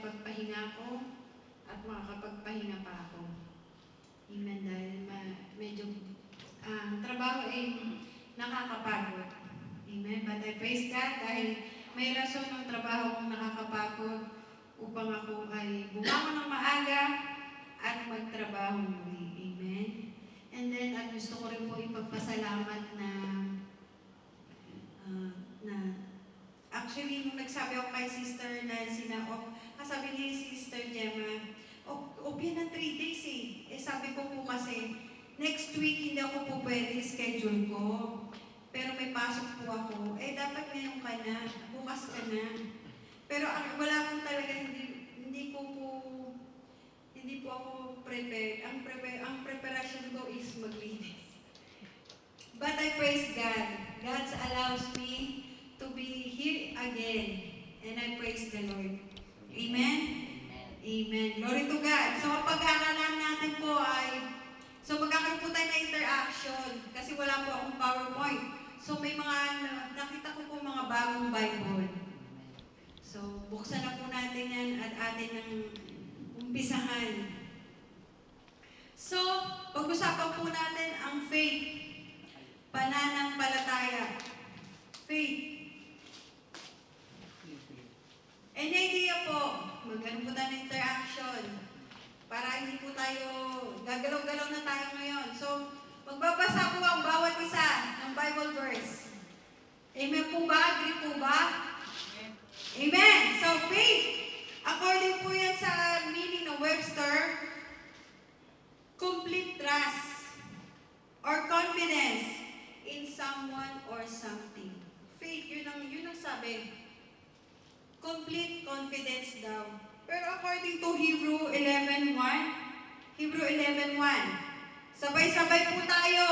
makapagpahinga ko at makakapagpahinga pa ako. Amen. Dahil medyo trabaho ay nakakapagod. Amen. But I praise God dahil may rason ng trabaho kong nakakapagod upang ako ay bumangon ng maaga at magtrabaho muli. Amen. And then, at gusto ko rin po ipagpasalamat na actually, nung nagsabi ako kay Sister Nancy na, sabi ni Sister Gemma, yan ang 3 days eh. Sabi ko po kasi, next week hindi ako po pwede schedule ko. Pero may pasok po ako. Dapat ngayon ka na, bukas ka na. Pero wala akong talaga, hindi po ako prepared. Ang preparation ko is maglinis. But I praise God. God allows me to be here again. And I praise the Lord. Amen? Amen. Glory to God. So, ang pag-aaralan natin po so magkakaroon po tayo na interaction kasi wala po akong PowerPoint. So, may nakita ko po mga bagong Bible. So, buksan na po natin yan at atin ng umpisahan. So, pag-usapan po natin ang faith. Pananampalataya. Faith. Any idea po, magkaroon po tayo ng interaction para hindi po tayo, gagalaw-galaw na tayo ngayon. So, magbabasa po ang bawat isa ng Bible verse. Amen po ba? Agree po ba? Amen. So, faith, according po yan sa meaning ng Webster, complete trust or confidence in someone or something. Faith, yun ang sabi. Complete confidence daw. Pero according to Hebrew 11:1, sabay-sabay po tayo.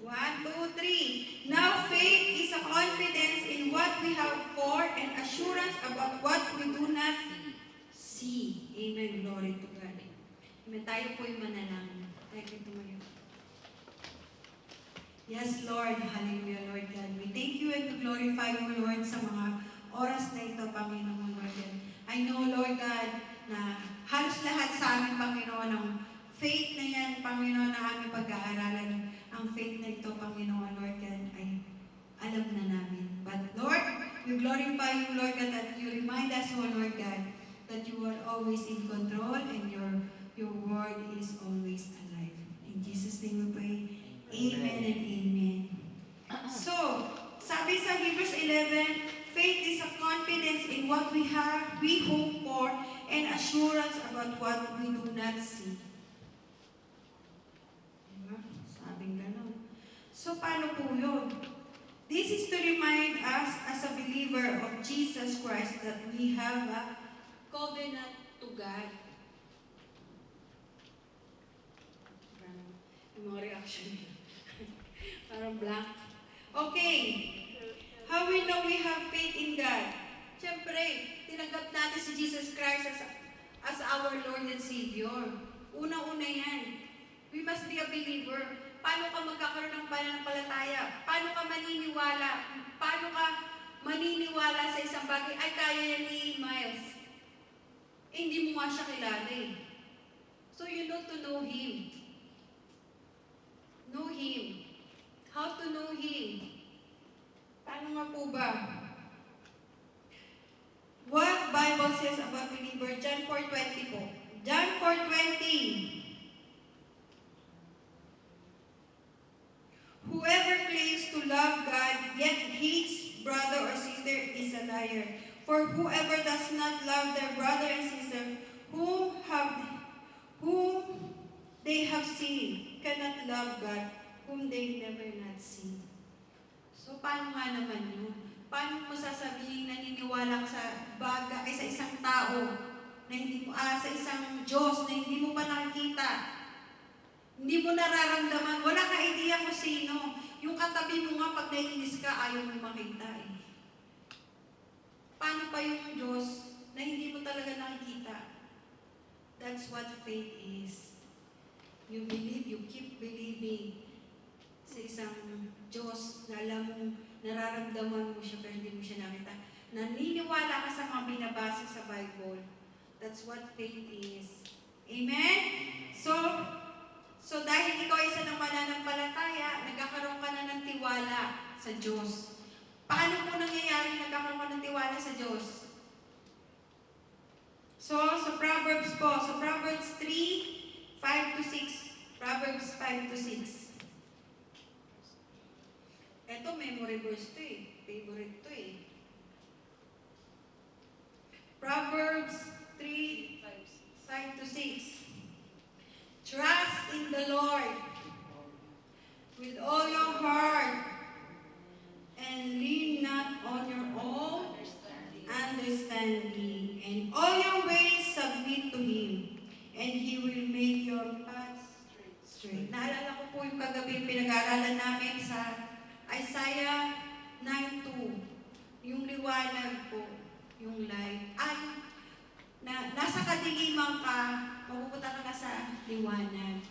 1, 2, 3. Now faith is a confidence in what we hope for and assurance about what we do not see. Amen. Glory to God. Amen. Tayo po'y manalangin. Tayo po'y tumayo. Yes, Lord. Hallelujah, Lord God. We thank you and we glorify you, Lord, sa mga oras na ito, Panginoon, Lord God. I know, Lord God, na halos lahat sa amin, Panginoon, ang faith na yan, Panginoon, na aming pag-aaralan, ang faith na ito, Panginoon, Lord God, ay alam na namin. But, Lord, we glorify you, Lord God, that you remind us, oh Lord God, that you are always in control and your word is always alive. In Jesus' name we pray. Amen and amen. So, sabi sa Hebrews 11, faith is a confidence in what we have, we hope for, and assurance about what we do not see. Diba? Sabing ganon. So, paano po yun? This is to remind us as a believer of Jesus Christ that we have a covenant to God. Yung mga reaction niya. Parang blank. Okay. How we know we have faith in God? Siyempre, tinanggap natin si Jesus Christ as our Lord and Savior. Una-una yan. We must be a believer. Paano ka magkakaroon ng pananampalataya? Paano ka maniniwala? Paano ka maniniwala sa isang bagay? Ay, kaya yan ni Miles. Hindi mo nga siya kilala eh. So you know to know Him. Know Him. How to know Him? Paano nga po ba? What Bible says about believer? John 4:20 po. John 4:20. Whoever claims to love God yet hates brother or sister is a liar. For whoever does not love their brother and sister whom they have seen cannot love God whom they never not seen. So, paano nga naman yun? Paano mo sasabihin naniniwala ka sa bagay, sa isang tao, na hindi mo, sa isang Diyos na hindi mo pa nakikita? Hindi mo nararamdaman, wala ka idea kung sino. Yung katabi mo nga, pag naiinis ka, ayaw mo makita eh. Paano pa yung Diyos na hindi mo talaga nakikita? That's what faith is. You believe, you keep believing sa isang Diyos na alam mo, nararamdaman mo siya pero hindi mo siya nakita. naniniwala ka sa mga binabasa sa Bible. That's what faith is. Amen? So dahil ikaw ay isa ng mananampalataya, nagkakaroon ka na ng tiwala sa Diyos. Paano po nangyayari nagkakaroon ka ng tiwala sa Diyos? So Proverbs po. So Proverbs 3, 5 to 6. Proverbs 5 to 6. Ito, memory verse to eh. Favorite to eh. Proverbs 3, 5 to 6. Trust in the Lord with all your heart and lean not on your own understanding. And all your ways submit to Him, and He will make your paths straight. Naalala ko po yung kagabi pinag-aaralan namin sa Isaiah 9:2. Yung liwanag po, yung light. Nasa kadiliman ka, mapupunta ka na sa liwanag.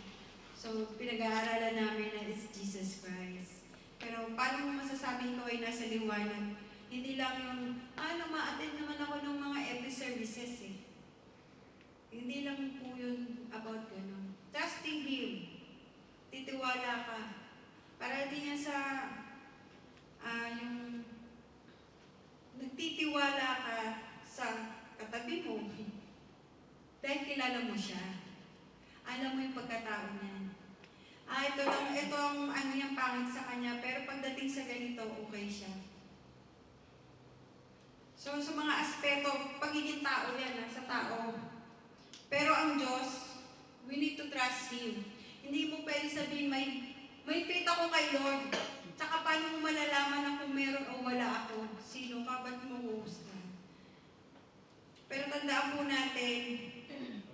So, pinag-aaralan namin na it's Jesus Christ. Pero paano mo masasabi ko ay nasa liwanag? Hindi lang yung, ma-attend naman ako ng mga every services eh. Hindi lang po yun about ganun. Trusting Him. Titiwala ka. Para di niya sa, yung, nagtitiwala ka sa katabi mo. Dahil kilala mo siya. Alam mo yung pagkatao niya. Ito ang yung pangit sa kanya, pero pagdating sa ganito, okay siya. So, sa mga aspeto, pagiging tao yan, sa tao. Pero ang Diyos, we need to trust Him. Hindi mo pwede sabihin, may faith ako kay Lord. Tsaka paano mo malalaman na kung meron o wala ako? Sino ka? Ba't mo huhusgan? Pero tandaan po natin,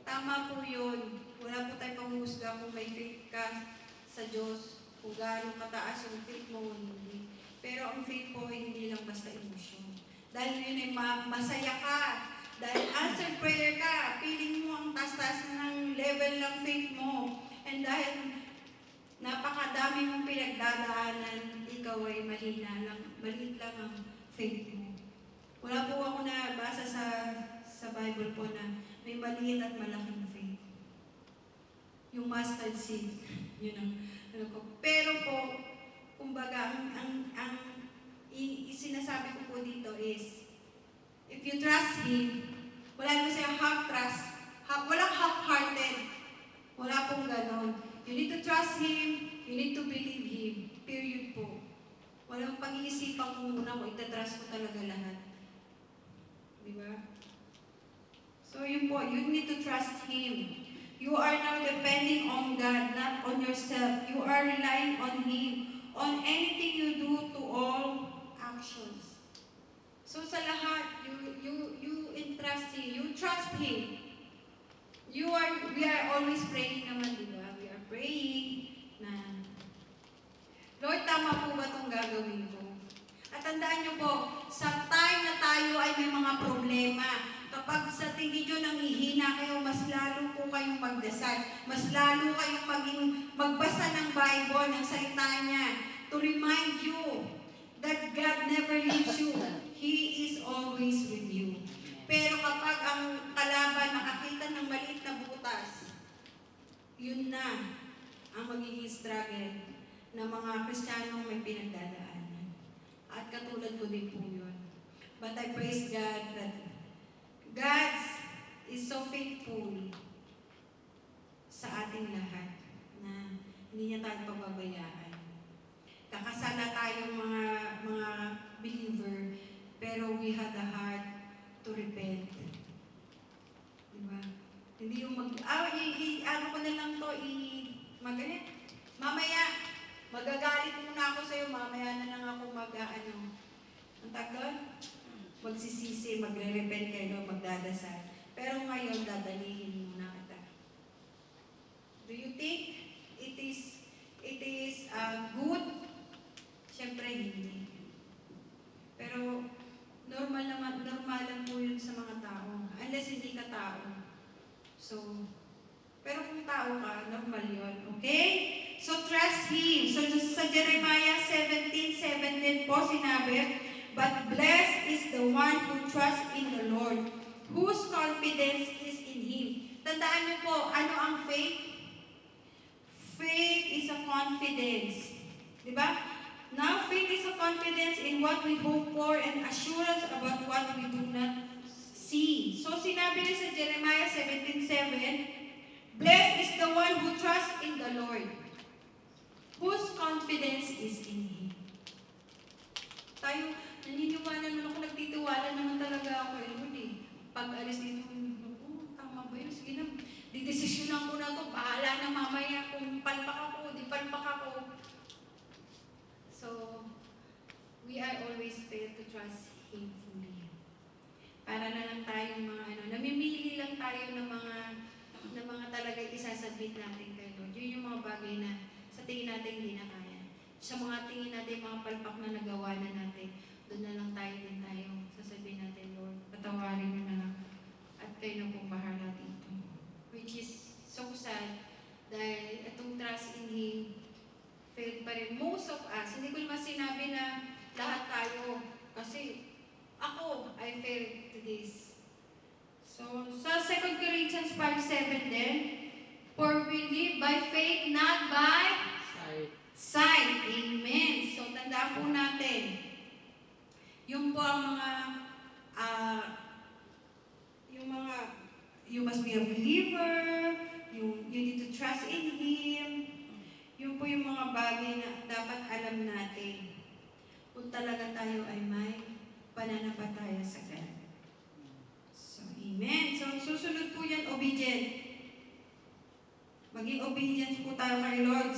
tama po yun. Wala po tayong panghuhusga kung may faith ka sa Diyos, kung gaano kataas yung faith mo o hindi. Pero ang faith po ay hindi lang basta emosyon. Dahil yun ay masaya ka. Dahil answered prayer ka. Feeling mo ang taas-taas ng level ng faith mo. And dahil napakadami mong pinagdadaanan, ikaw ay mahina lang. Maliit lang ang faith mo. Wala po ako nabasa sa Bible po na may maliit at malaking faith. Yung mustard seed. Yun ang ko. Pero po, kumbaga, ang sinasabi ko po dito is, if you trust Him, wala mo siya half trust, walang half-hearted. Wala pong ganon. You need to trust Him, you need to believe Him. Period po. Walang pag-iisipan ko muna kung itatrust ko talaga lahat. Diba? So yun po, you need to trust Him. You are now depending on God, not on yourself. You are relying on Him, on anything you do to all actions. So sa lahat, you entrust Him, you trust Him. We are always praying naman, di ba? We are praying na, Lord, tama po ba itong gagawin ko? At tandaan niyo po, sa time na tayo ay may mga problema, kapag sa tingin nyo nang ihina kayo, mas lalo po kayong magdasal. Mas lalo kayong magbasa ng Bible, ng salita niya, to remind you that God never leaves you. He is always with you. Pero kapag ang kalaban nakakita ng maliit na butas, yun na ang magiging struggle ng mga Kristiyanong may pinagdadaanan. At katulad ko din po yun. But I praise God that God is so faithful sa ating lahat na hindi niya tayo pababayaan. Kakasala tayong mga believer, pero we had a heart to repent. Diba? Hindi yung ano ko na lang to, magalit. Mamaya, magagalit muna ako sa'yo, mamaya na lang ako ang tagal? Magsisisi, magre-repent kayo, magdadasal. Pero ngayon, dadalihin muna kita. Do you think it is good? Siyempre, hindi. Pero, normal lang po yun sa mga tao. Unless hindi ka tao. So, pero kung tao ka, normal yun. Okay? So, trust Him. So, sa Jeremiah 17:17 po sinabi, But blessed is the one who trusts in the Lord, whose confidence is in Him. Tandaan niyo po, ano ang faith? Faith is a confidence. Diba? Now, faith is a confidence in what we hope for and assurance about what we do not see. So, sinabi rin sa Jeremiah 17:7, blessed is the one who trusts in the Lord, whose confidence is in Him. Tayo, naniniwala naman ako, nagtitiwala naman talaga ako. Pag alis dito, tama ba yun? Sige na, didesisyonan ko na to. Bahala na mamaya kung palpak ako, di palpak ako. So, we are always failed to trust Him fully. Para na lang tayong mga namimili lang tayo ng mga talaga isasabit natin kay Lord. Yun yung mga bagay na sa tingin natin hindi na kaya. Sa mga tingin natin, mga palpak na nagawa na natin, doon na lang tayo sasabihin natin, Lord, patawarin mo na lang at kayo na pong bahala dito. Which is so sad dahil itong trust in Him failed pa rin. Most of us, hindi ko naman sinabi na lahat tayo kasi ako, I failed to this. So, sa 2 Corinthians 5:7 din, for we live by faith, not by sight. Amen. So, tandaan po natin, yung po ang you must be a believer, you need to trust in Him. Yun po yung mga bagay na dapat alam natin kung talaga tayo ay may pananampalataya sa God. So, amen. So, susunod po yan, obedient. Maging obedient po tayo kay Lord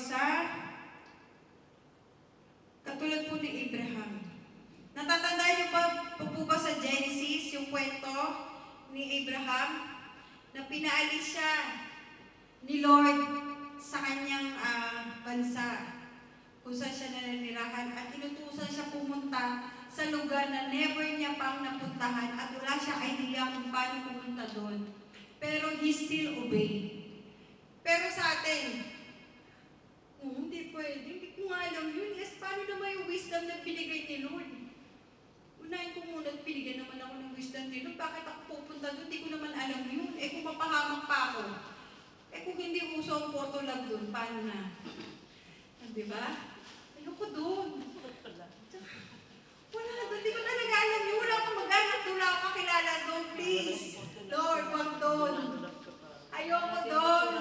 katulad po ni Abraham. Natatandaan niyo po ba sa Genesis, yung kwento ni Abraham, na pinaalis siya ni Lord sa kanyang bansa, kung saan siya nananirahan, at inutusan siya pumunta sa lugar na never niya pang napuntahan at wala siya idea kung paano pumunta doon. Pero he still obeyed. Pero sa atin, hindi pwede, hindi ko nga alam yun. Yes, paano naman yung wisdom na binigay ni Lord? Unahin ko muna at binigyan naman ako ng wisdom ni Lord. Bakit ako pupunta doon? Hindi ko naman alam yun. Kung mapahamak pa ako, kung hindi uso ang photolog doon, paano na? Diba? Ayoko doon. Wala na doon. Hindi ko talaga alam yun. Wala akong mag-anak. Wala akong kakilala doon. Please. Lord, wag doon. Ayoko doon.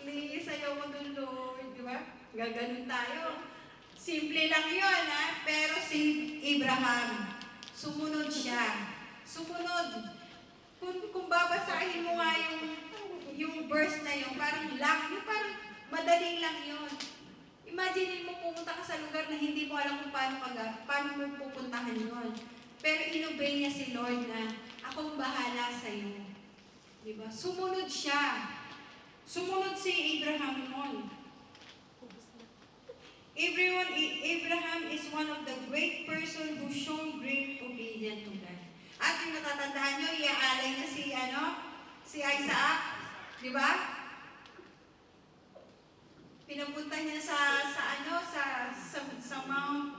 Please, ayoko doon, Lord. Diba? Gaganon tayo. Simple lang yun, ha? Pero si Abraham, sumunod siya. Sumunod. Kung babasahin mo nga yung verse na yun, parang madaling lang yun. Imagine mo pumunta ka sa lugar na hindi mo alam kung paano mo pupuntahan yun. Pero inobey niya si Lord na, akong bahala sa iyo. Diba? Sumunod siya. Sumunod si Abraham noon. Abraham is one of the great person who shown great obedience to God. At yung natatandaan nyo, iaalay na si Isaac. Diba? Pinapunta niya sa Mount.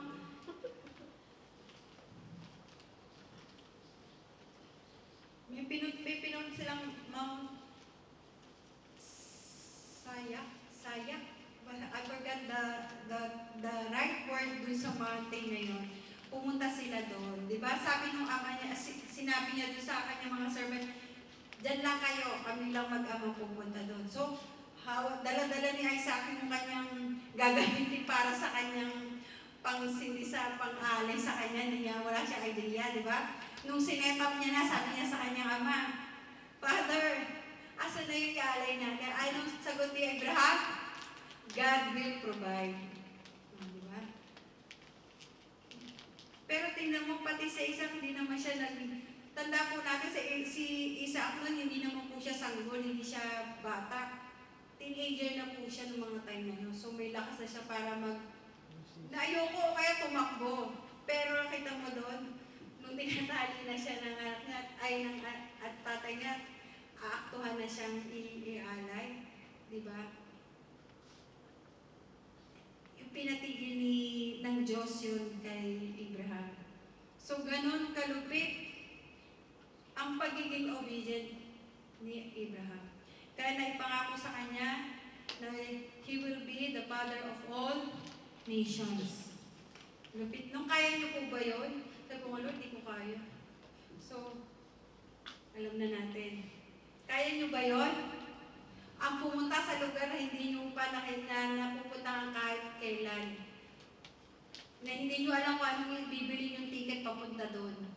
May pinunta silang Mount Sayak. I forgot the right word dun sa mountain na yun. Pumunta sila doon. Diba? Sabi nung ama niya, sinabi niya doon sa kanyang mga servant, dyan lang kayo, kami lang mag-ama pupunta doon. So, dala-dala ni Isaac yung kanyang gagamitin para sa kanyang pang-sindisa, pang-alay sa kanya. Wala siya idea, di ba? Nung sinetap niya na, sabi niya sa kanyang ama, Father, asa na yung alay natin? Anong sagot ni Abraham? God will provide. Di ba? Pero tingnan mo, pati sa Isaac, hindi naman siya tanda po natin, si Isaac nun, hindi naman po siya sanggol, hindi siya bata. Teenager na po siya noong mga time na yun. So may lakas na siya para na ayoko kaya tumakbo. Pero nakita mo doon, nung tinatali na siya at tatay niya, aaktuhan na siyang ialay. Diba? Yung pinatigil ng Diyos Diyos yun kay Abraham. So, ganun kalupit ang pagiging obedient ni Abraham. Kaya naipangako sa kanya na he will be the father of all nations. Lupit. Nung kaya niyo po ba yun? Sabi ko, Lord, di ko kaya. So, alam na natin. Kaya niyo ba yun? Ang pumunta sa lugar na hindi niyo pa na pupuntahan kahit kailan. Na hindi niyo alam kung anong yung bibili yung ticket papunta doon.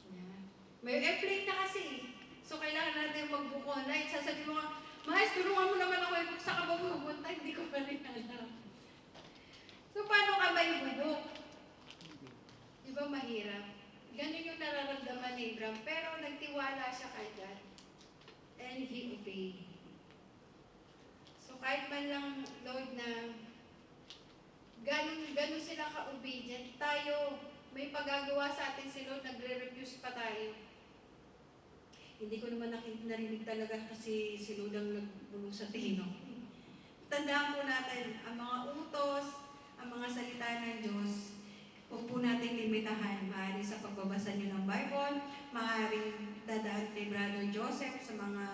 Yeah. May airplane na kasi. So, kailangan natin mag-book online. Sasabi mo nga, Mahal, tulungan mo naman ako i-book sa ka ba pupunta? Hindi ko pa rin alam. So, paano ka ba i-book? Di ba mahirap? Ganun yung nararamdaman ni Abraham. Pero nagtiwala siya kay God. And he obeyed. So, kahit man lang, Lord, na ganun sila ka-obedient, tayo, may pagagawa sa atin si Lord, nagre-refuse pa tayo. Hindi ko naman narinig talaga kasi si Lord ang nagbulong sa tino. Tandaan po natin, ang mga utos, ang mga salita ng Diyos, huwag po natin limitahan. Maaari sa pagbabasa niyo ng Bible, maaaring dadaan kay Brother Joseph sa mga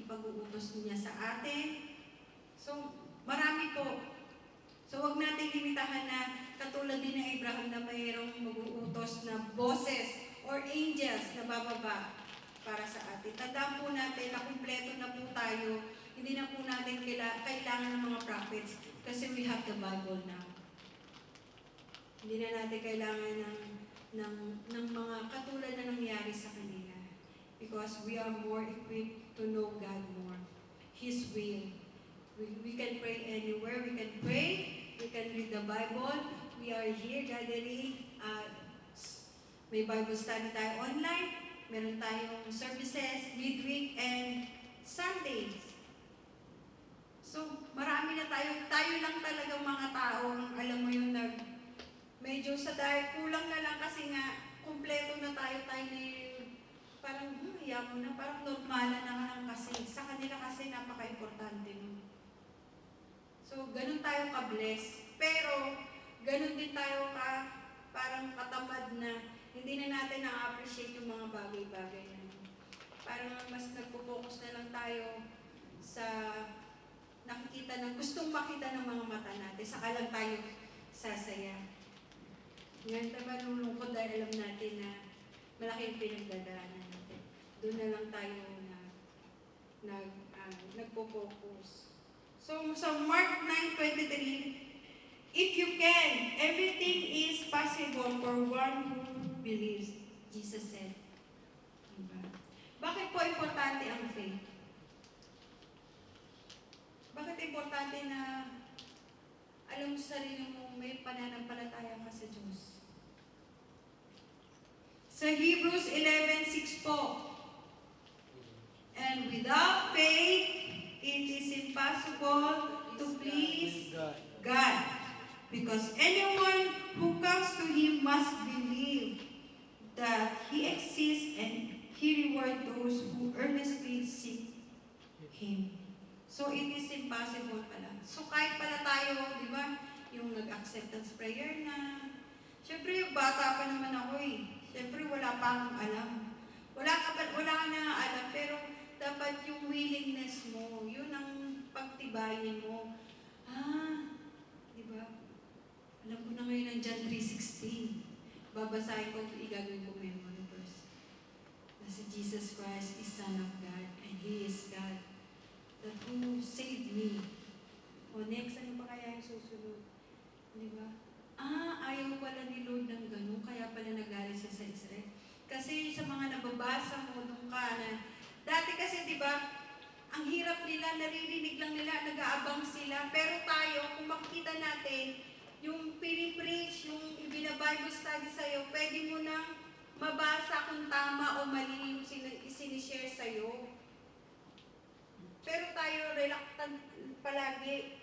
ipag-uutos niya sa atin. So, marami po. So, huwag natin limitahan na katulad din ng Abraham na mayroong mag-uutos na boses or angels na bababa para sa atin. Tandaan po natin na kumpleto na po tayo. Hindi na po natin kailangan ng mga prophets kasi we have the Bible now. Hindi na natin kailangan ng mga katulad na nangyari sa kanila. Because we are more equipped to know God more. His will. We can pray anywhere. We can pray. We can read the Bible. We are here gathering. May Bible study tayo online. Meron tayong services, midweek, and Sundays. So, marami na tayo. Tayo lang talagang mga taong, alam mo yun, medyo sa dahil kulang na lang kasi nga, kumpleto na tayo na parang, hiya mo na, parang normal na lang kasi. Sa kanila kasi napaka-importante nun. So, ganun tayo ka-bless. Pero, ganun din tayo parang katamad na hindi na natin na-appreciate yung mga bagay-bagay na yun. Parang mas nagpo-focus na lang tayo sa nakikita ng gustong makita ng mga mata natin. Saka lang tayo sasaya. Ngayon naman nulungkot dahil alam natin na malaking pinagdadaanan natin. Doon na lang tayo nagpo-focus. So, sa Mark 9:23, if you can, everything is possible for one who believes, Jesus said. Diba? Bakit po importante ang faith? Bakit importante na alam mo sa sarili mo may pananampalataya ka sa Diyos? Sa Hebrews 11:6 po, and without faith, it is impossible to please God. Because anyone who comes to Him must believe that He exists and He rewards those who earnestly seek Him. So, it is impossible pala. So, kahit pala tayo, di ba, yung nag-acceptance prayer na, syempre, bata pa naman ako eh. Syempre, wala pa akong alam. Wala ka na alam, pero dapat yung willingness mo, yun ang pagtibayin mo. Di ba? Alam ko na ngayon ang John 3:16. Babasahin ko ito, igagawin ko memory verse. Na si Jesus Christ is Son of God and He is God that who saved me. O next, ano pa kaya yung susunod? Di ba? Ayaw pala ni Lord ng ganun, kaya pala nagalit siya sa Israel. Kasi sa mga nababasa mo nung dati kasi di ba, ang hirap nila, naririnig lang nila, nag-aabang sila. Pero tayo, kung makikita natin, yung pinipreach, yung ibina-Bible study sa'yo, pwede mo nang mabasa kung tama o mali yung isinishare sa'yo. Pero tayo, reluctant palagi.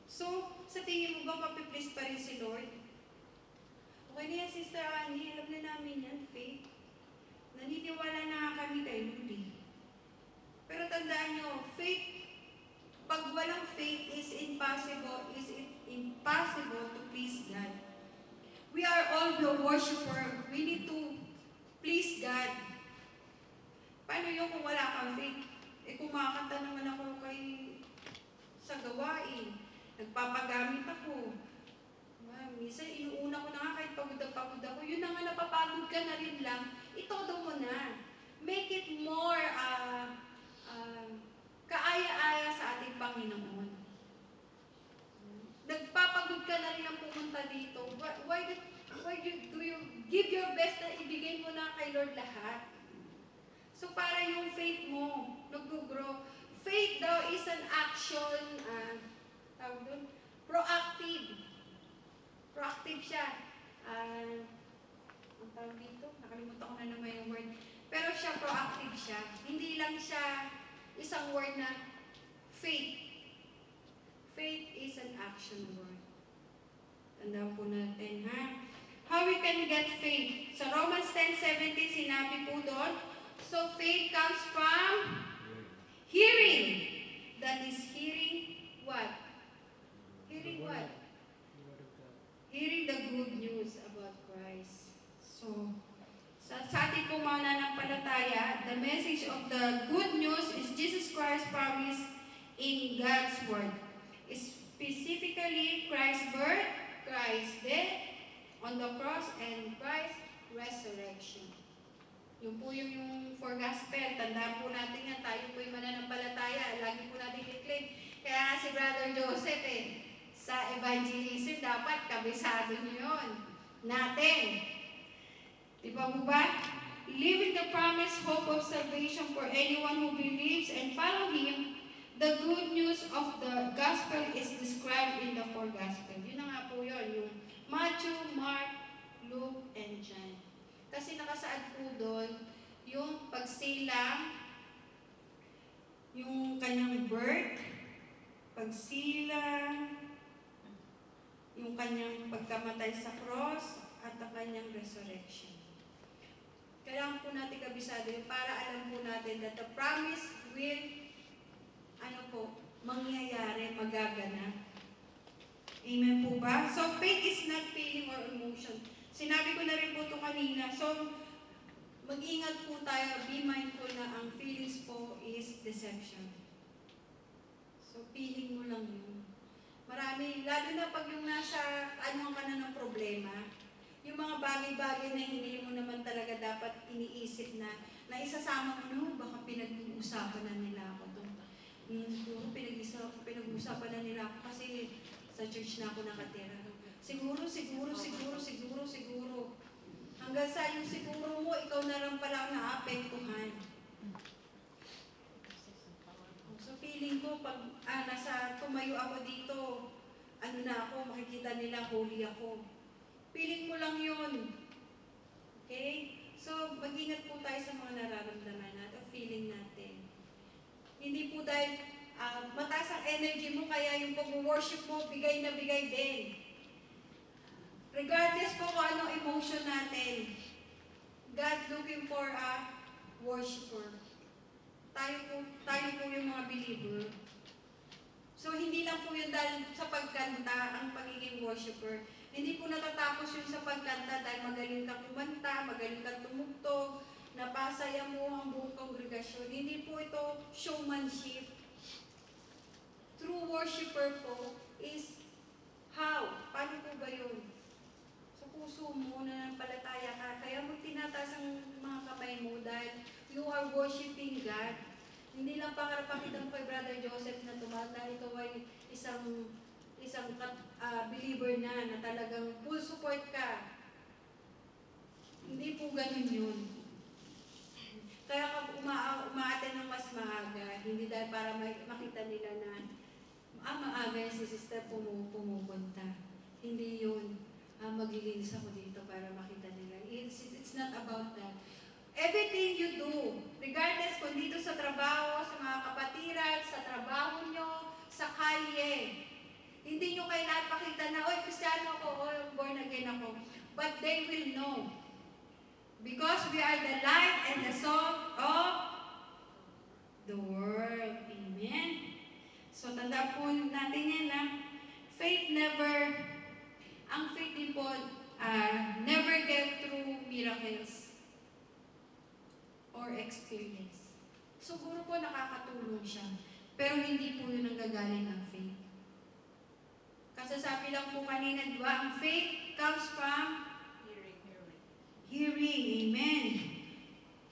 So, sa tingin mo ba mapiplease pa rin si Lord? Okay na yan, Sister Annie, alam na namin yan, faith. Naniniwala na kami kay Lord. Pero tandaan nyo, faith, pag walang faith is impossible possible to please God. We are all the worshiper. We need to please God. Paano yung kung wala kang faith? Kumakanta naman ako sa gawain. Nagpapagamit ako. Minsan, inuuna ko na nga kahit pagod na pagod ako. Yun na nga, napapagod ka na rin lang. Itodo mo na. Make it more kaaya-aya sa ating Panginoon. Nagpapagod ka na rin ang pumunta dito. Why do you give your best na ibigay mo na kay Lord lahat? So para yung faith mo, nag-grow. Faith daw is an action, tawag doon, proactive. Proactive siya. Ang tawag dito, nakalimutan ko na naman yung word. Pero siya, proactive siya. Hindi lang siya isang word na faith. Faith is an action word. Tandaan po natin, ha? How we can get faith? Sa Romans 10:17, sinabi po doon, so faith comes from hearing. That is hearing what? Hearing what? Hearing the good news about Christ. So, sa ating pong mga nanampalataya, the message of the good news is Jesus Christ's promise in God's Word. Specifically, Christ's birth, Christ's death on the cross, and Christ's resurrection. Yun po yung for gospel. Tandaan po natin yan. Tayo po yung mananampalataya. Lagi po natin i-claim. Kaya nga si Brother Joseph sa evangelism, dapat kabisado niyo yun. Natin. Di ba po ba? Living the promised hope of salvation for anyone who believes and follow Him, the good news of the gospel is described in the four gospel. Yun na nga po yun. Yung Matthew, Mark, Luke, and John. Kasi nakasaad po doon yung pagsilang, yung kanyang birth, pagsilang, yung kanyang pagkamatay sa cross, at ang kanyang resurrection. Kailangan po natin kabisado yun para alam po natin that the promise will, mangyayari, magaganap. Amen po ba? So, faith is not feeling or emotion. Sinabi ko na rin po ito kanina. So, mag-ingat po tayo, be mindful na ang feelings po is deception. So, feeling mo lang yun. Marami, lalo na pag yung nasa, ka na ng problema, yung mga bagay-bagay na hindi mo naman talaga dapat iniisip na isasama mo na, baka pinag-uusapan na nila ako ito. Pinag-uusapan na nila ako kasi sa church na ako nakatira. Siguro. Hanggang sa yung siguro mo, ikaw na lang pala ang naapektuhan. So feeling ko, pag tumayo ako dito, makikita nila, holy ako. Feeling mo lang yun. Okay? So, mag-ingat po tayo sa mga nararamdaman natin, feeling natin. Hindi po dahil mataas ang energy mo, kaya yung pag-worship mo, bigay na bigay din. Regardless po kung anong emotion natin, God looking for a worshiper. Tayo po yung mga believer. So, hindi lang po yun dahil sa pagkanta ang pagiging worshiper. Hindi po natatapos yun sa pagkanta dahil magaling kang kumanta, magaling kang tumugtog, napasaya mo ang buong kongregasyon. Hindi po ito showmanship. True worshiper po is how? Paano po ba yun? Sa puso mo na palataya ka, kaya mo tinataas ang mga kamay mo dahil you are worshiping God. Hindi lang pakita mo kay Brother Joseph na tumata, ito ay isang believer na talagang full support ka. Hindi po ganun yun. Kaya kung umaaten ng mas maaga, hindi dahil para makita nila na maaga yan si sister pumupunta. Hindi yun. Maglilinis ako dito para makita nila. It's not about that. Everything you do, regardless kung dito sa trabaho, sa mga kapatiran, sa trabaho nyo, sa kalye, hindi nyo kailangan pakita na, oy, Kristiyano ako, oy, born again ako. But they will know. Because we are the light and the salt of the world. Amen? So, tanda po natin yan na Faith never, ang faith din po, never get through miracles or experience. Siguro po nakakatulong siya, pero hindi po yun ang gagaling ng faith. Kasasabi lang po kanina, di ba? Ang faith comes from hearing. Amen.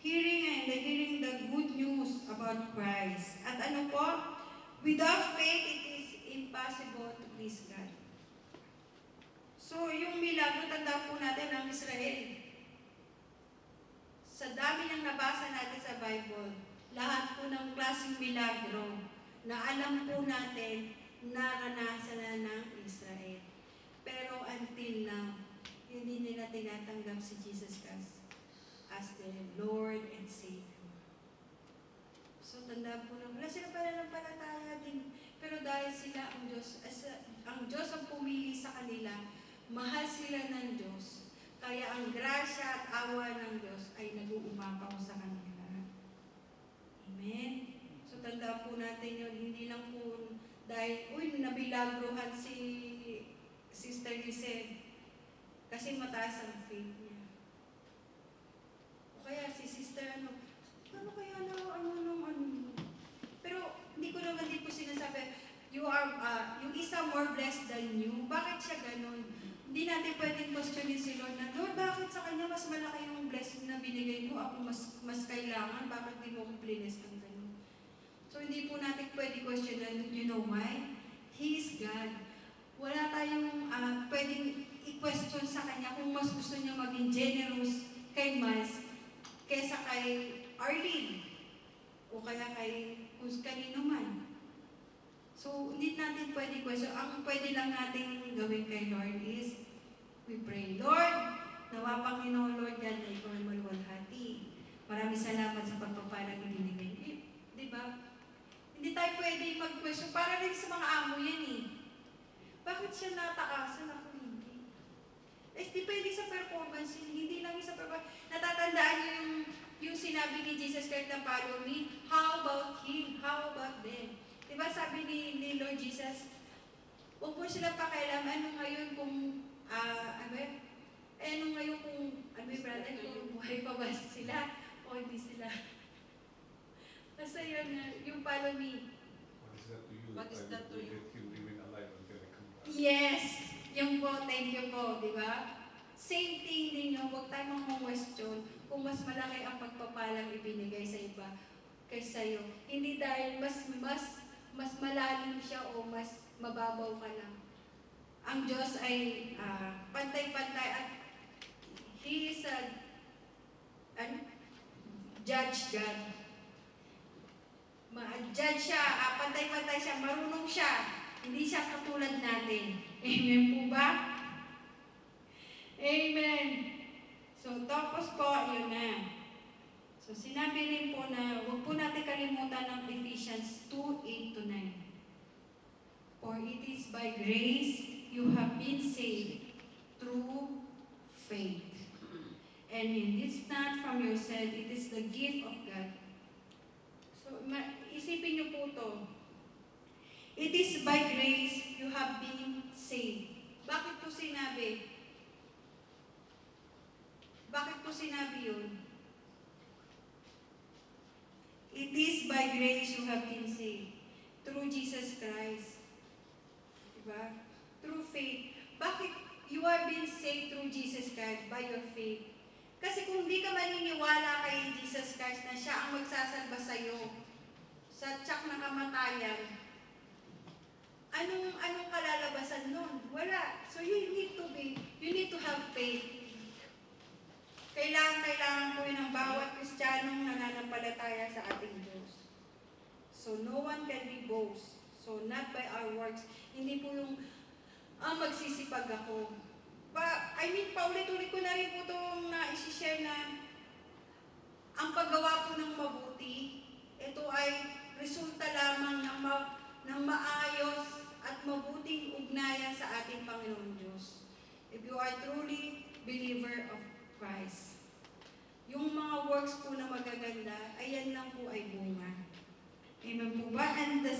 Hearing and hearing the good news about Christ. At ano po? Without faith, it is impossible to please God. So, yung milagro, tanda po natin ang Israel. Sa dami ng nabasa natin sa Bible, lahat po ng klaseng milagro na alam po natin, naranasan na ng Israel. Pero until now, hindi nila tinatanggap si Jesus Christ as their Lord and Savior. So, tanda po na, wala sila pananampalataya din. Pero dahil sila ang Diyos, ang Diyos ang pumili sa kanila, mahal sila ng Diyos. Kaya ang grasya at awa ng Diyos ay nag-uumapaw sa kanila. Amen? So, tanda po natin yun. Hindi lang po dahil, nabilagrohan si Sister Giselle. Kasi mataas ang faith niya. O kaya si Sister, ano kaya ano. Pero hindi ko naman din po sinasabi, yung isa more blessed than you. Bakit siya ganun? Hindi natin pwedeng questionin si Lord na, Lord, bakit sa kanya mas malaki yung blessing na binigay mo? Ako mas kailangan, bakit di mo ko bless ng ganun? So hindi po natin pwedeng questionin, you know why? He is God. Wala tayong pwedeng i-question sa kanya kung mas gusto niya maging generous kay Miles kesa kay Arlene o kaya kay kung kanino man. So, hindi natin pwede question. Ang pwede lang natin gawin kay Lord is, we pray, Lord, nawa Panginoon, Lord God, na ikaw ay maluwalhati. Maraming salamat sa pagpapalang ibinigay. Di ba? Hindi tayo pwede mag-question. Para rin sa mga amo yan eh. Bakit siya natakasan ako hindi? Depende sa performance. Hindi lang sa performance. Natatandaan niyo yung sinabi ni Jesus Christ na follow me? How about him? How about them? Diba sabi ni Lord Jesus, huwag po sila pakialam, ano ngayon kung, brother, kung buhay pa ba sila o hindi sila. Basta yun, yung follow me. What is that to you? That you remain alive until I come back. Yes, yung po, thank you po, di ba? Same thing din yun, huwag tayo question kung mas malaki ang pagpapalang ibinigay sa iba kaysa sa'yo. Hindi dahil mas malalim siya o mas mababaw ka lang. Ang Diyos ay pantay-pantay at He is a judge God. Judge siya, pantay-pantay siya, marunong siya. Hindi siya katulad natin. Amen po ba? Amen. So, tapos po, yun na. So, sinabi rin po na huwag po natin kalimutan ng Ephesians 2:8-9. For it is by grace you have been saved through faith. And it is not from yourself, it is the gift of God. So, isipin niyo po to. It is by grace you have been saved. Bakit po sinabi? Bakit po sinabi yun? It is by grace you have been saved. Through Jesus Christ. Diba? Through faith. Bakit you have been saved through Jesus Christ by your faith? Kasi kung di ka maniniwala kay Jesus Christ na siya ang magsasalba sa iyo sa tiyak na kamatayan, anong kalalabasan nun? Wala. So you need to have faith. Kailangan po yun ng bawat Kristiyanong nananampalataya sa ating Diyos. So no one can be boast. So not by our works. Hindi po yung magsisipag ako. Paulit-ulit ko na rin po itong na-share na ang paggawa po ng mabuti, ito ay resulta lamang ng maayos at mabuting ugnayan sa ating Panginoon Diyos. If you are truly believer of Christ. Yung mga works po na magaganda, ayan lang po ay bunga. Amen po ba? And the